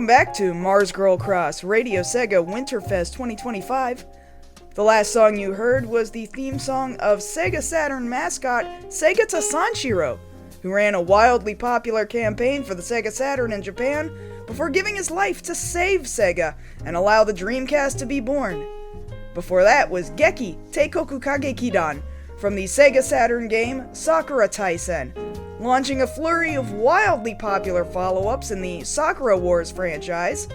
welcome back to MarzGurl Cross RadioSEGA Winterfest 2025. The last song you heard was the theme song of Sega Saturn mascot Segata Sanshiro, who ran a wildly popular campaign for the Sega Saturn in Japan before giving his life to save Sega and allow the Dreamcast to be born. Before that was Geki Teikoku Kagekidan from the Sega Saturn game Sakura Taisen, launching a flurry of wildly popular follow-ups in the Sakura Wars franchise.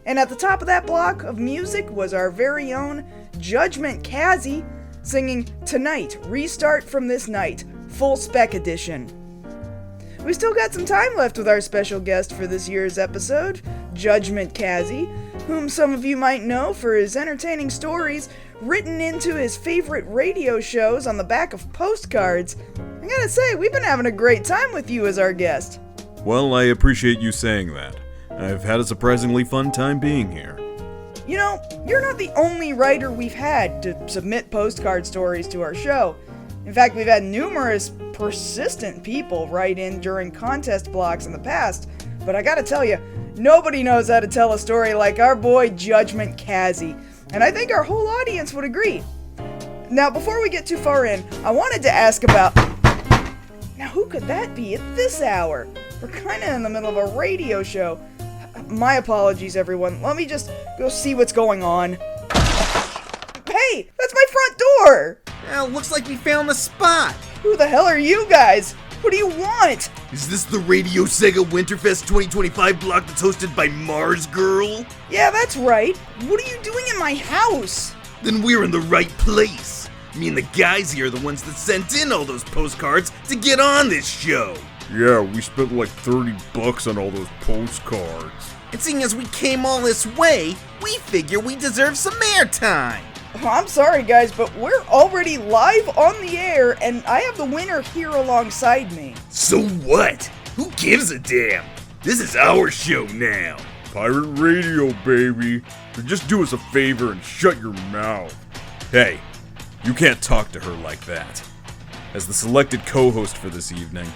And at the top of that block of music was our very own Judgement Kazzy singing Tonight, Restart from This Night, Full Spec Edition. We still got some time left with our special guest for this year's episode, Judgement Kazzy, whom some of you might know for his entertaining stories written into his favorite radio shows on the back of postcards. I gotta say, we've been having a great time with you as our guest. Well, I appreciate you saying that. I've had a surprisingly fun time being here. You know, you're not the only writer we've had to submit postcard stories to our show. In fact, we've had numerous persistent people write in during contest blocks in the past, but I gotta tell you, nobody knows how to tell a story like our boy Judgement Kazzy, and I think our whole audience would agree. Now, before we get too far in, I wanted to ask about... Now, who could that be at this hour? We're kinda in the middle of a radio show. My apologies, everyone. Let me just go see what's going on. Hey, that's my front door! Well, looks like we found the spot. Who the hell are you guys? What do you want? Is this the RadioSEGA Winterfest 2025 block that's hosted by MarzGurl? Yeah, that's right. What are you doing in my house? Then we're in the right place. Me and the guys here are the ones that sent in all those postcards to get on this show. Yeah, we spent like $30 on all those postcards. And seeing as we came all this way, we figure we deserve some airtime. Oh, I'm sorry, guys, but we're already live on the air, and I have the winner here alongside me. So what? Who gives a damn? This is our show now. Pirate radio, baby. So just do us a favor and shut your mouth. Hey, you can't talk to her like that. As the selected co-host for this evening,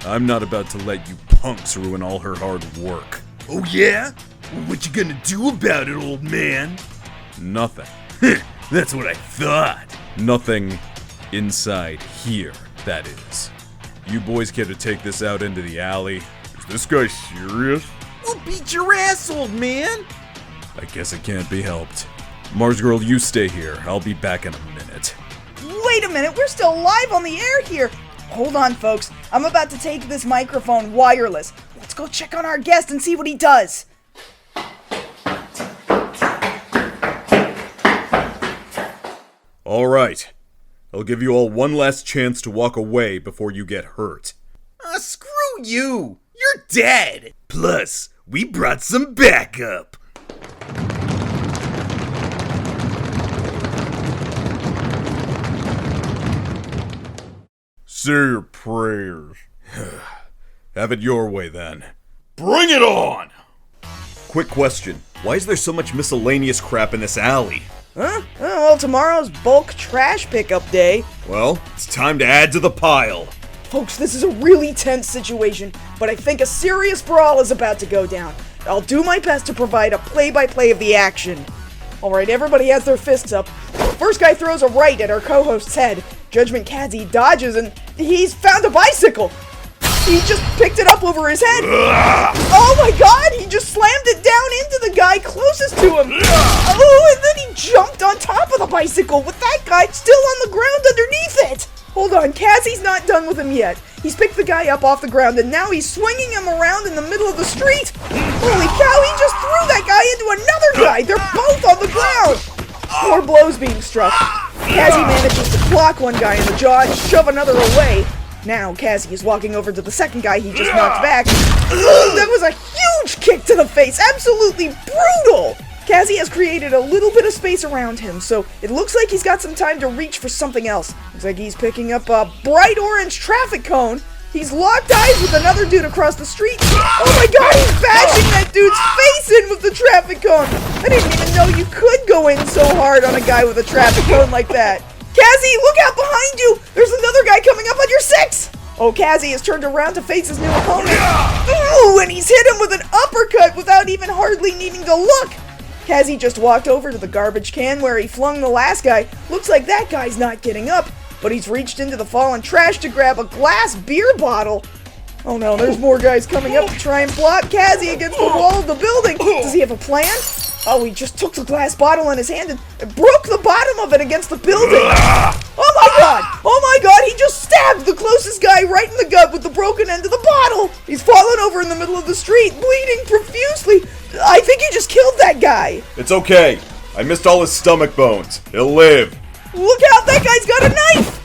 I'm not about to let you punks ruin all her hard work. Oh yeah? Well, what you gonna do about it, old man? Nothing. That's what I thought. Nothing inside here, that is. You boys care to take this out into the alley? Is this guy serious? We'll beat your ass, old man. I guess it can't be helped. MarzGurl, you stay here. I'll be back in a minute. Wait a minute, we're still live on the air here. Hold on, folks. I'm about to take this microphone wireless. Let's go check on our guest and see what he does. All right. I'll give you all one last chance to walk away before you get hurt. Screw you. You're dead. Plus, we brought some backup. Say your prayers. Have it your way, then. Bring it on! Quick question. Why is there so much miscellaneous crap in this alley? Huh? Well, tomorrow's bulk trash pickup day. Well, it's time to add to the pile. Folks, this is a really tense situation, but I think a serious brawl is about to go down. I'll do my best to provide a play-by-play of the action. Alright, everybody has their fists up. First guy throws a right at our co-host's head. Judgement Kazzy dodges and he's found a bicycle. He just picked it up over his head. Oh my god, he just slammed it down into the guy closest to him. Oh, and then he jumped on top of the bicycle with that guy still on the ground underneath it. Hold on, Kazzy's not done with him yet. He's picked the guy up off the ground and now he's swinging him around in the middle of the street. Holy cow, he just threw that guy into another guy. They're both on the ground. More blows being struck. Kazzy manages to clock one guy in the jaw and shove another away. Now, Kazzy is walking over to the second guy he just knocked back. That was a huge kick to the face, absolutely brutal! Kazzy has created a little bit of space around him, so it looks like he's got some time to reach for something else. Looks like he's picking up a bright orange traffic cone. He's locked eyes with another dude across the street. Oh my god, he's bashing that dude's face in with the traffic cone! I didn't even know you could go in so hard on a guy with a traffic cone like that. Kazzy, look out behind you! There's another guy coming up on your 6! Oh, Kazzy has turned around to face his new opponent. Ooh, and he's hit him with an uppercut without even hardly needing to look. Kazzy just walked over to the garbage can where he flung the last guy. Looks like that guy's not getting up, but he's reached into the fallen trash to grab a glass beer bottle. Oh no, there's more guys coming up to try and block Kazzy against the wall of the building. Does he have a plan? Oh, he just took the glass bottle in his hand and broke the bottom of it against the building. Oh my god! Oh my god, he just stabbed the closest guy right in the gut with the broken end of the bottle! He's fallen over in the middle of the street, bleeding profusely. I think he just killed that guy. It's okay. I missed all his stomach bones. He'll live. Look out, that guy's got a knife!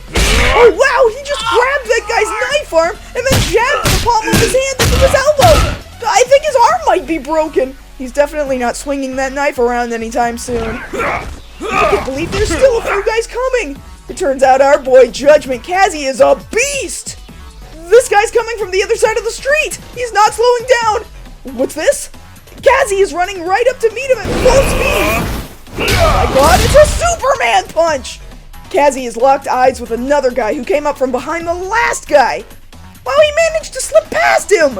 Oh wow, he just grabbed that guy's knife arm and then jabbed the palm of his hand into his elbow. I think his arm might be broken. He's definitely not swinging that knife around anytime soon. I can't believe there's still a few guys coming. It turns out our boy Judgement Kazzy is a beast. This guy's coming from the other side of the street. He's not slowing down. What's this? Kazzy is running right up to meet him at full speed. Oh my god, it's a Superman punch. Kazzy has locked eyes with another guy who came up from behind the last guy. Wow, he managed to slip past him.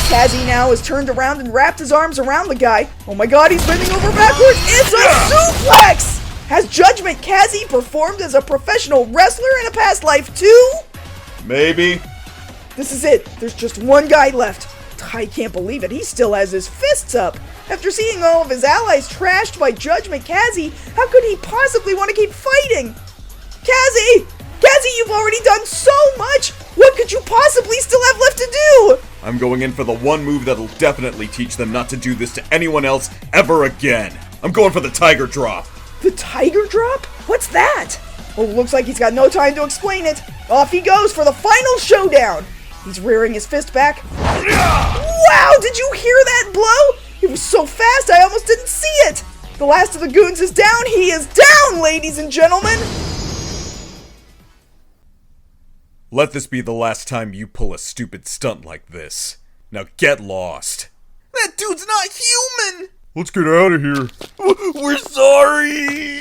Kazzy now has turned around and wrapped his arms around the guy. Oh my god, he's bending over backwards. It's a suplex! Has Judgement Kazzy performed as a professional wrestler in a past life too? Maybe. This is it. There's just one guy left. I can't believe it. He still has his fists up. After seeing all of his allies trashed by Judgement Kazzy, how could he possibly want to keep fighting? Kazzy! Kazzy, you've already done so much! What could you possibly still have left to do? I'm going in for the one move that'll definitely teach them not to do this to anyone else ever again. I'm going for the Tiger Drop. The Tiger Drop? What's that? Oh, looks like he's got no time to explain it. Off he goes for the final showdown. He's rearing his fist back. Wow, did you hear that blow? It was so fast I almost didn't see it. The last of the goons is down. He is down, ladies and gentlemen. Let this be the last time you pull a stupid stunt like this. Now get lost. That dude's not human! Let's get out of here. We're sorry!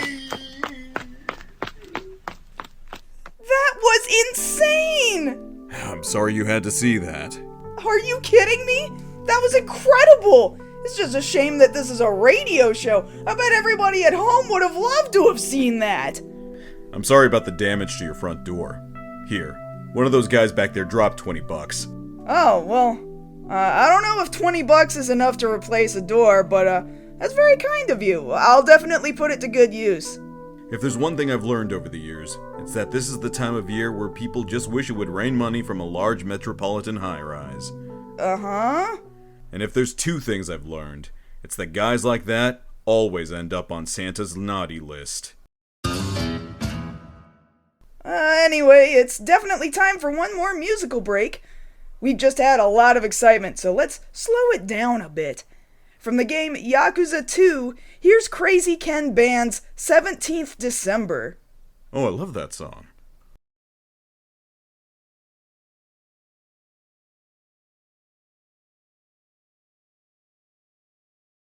That was insane! I'm sorry you had to see that. Are you kidding me? That was incredible! It's just a shame that this is a radio show. I bet everybody at home would have loved to have seen that. I'm sorry about the damage to your front door. Here, one of those guys back there dropped $20. Oh, well, I don't know if $20 is enough to replace a door, but that's very kind of you. I'll definitely put it to good use. If there's one thing I've learned over the years, it's that this is the time of year where people just wish it would rain money from a large metropolitan high-rise. Uh-huh. And if there's two things I've learned, it's that guys like that always end up on Santa's naughty list. Anyway, it's definitely time for one more musical break. We've just had a lot of excitement, so let's slow it down a bit. From the game Yakuza 2, here's Crazy Ken Band's 17th December. Oh, I love that song.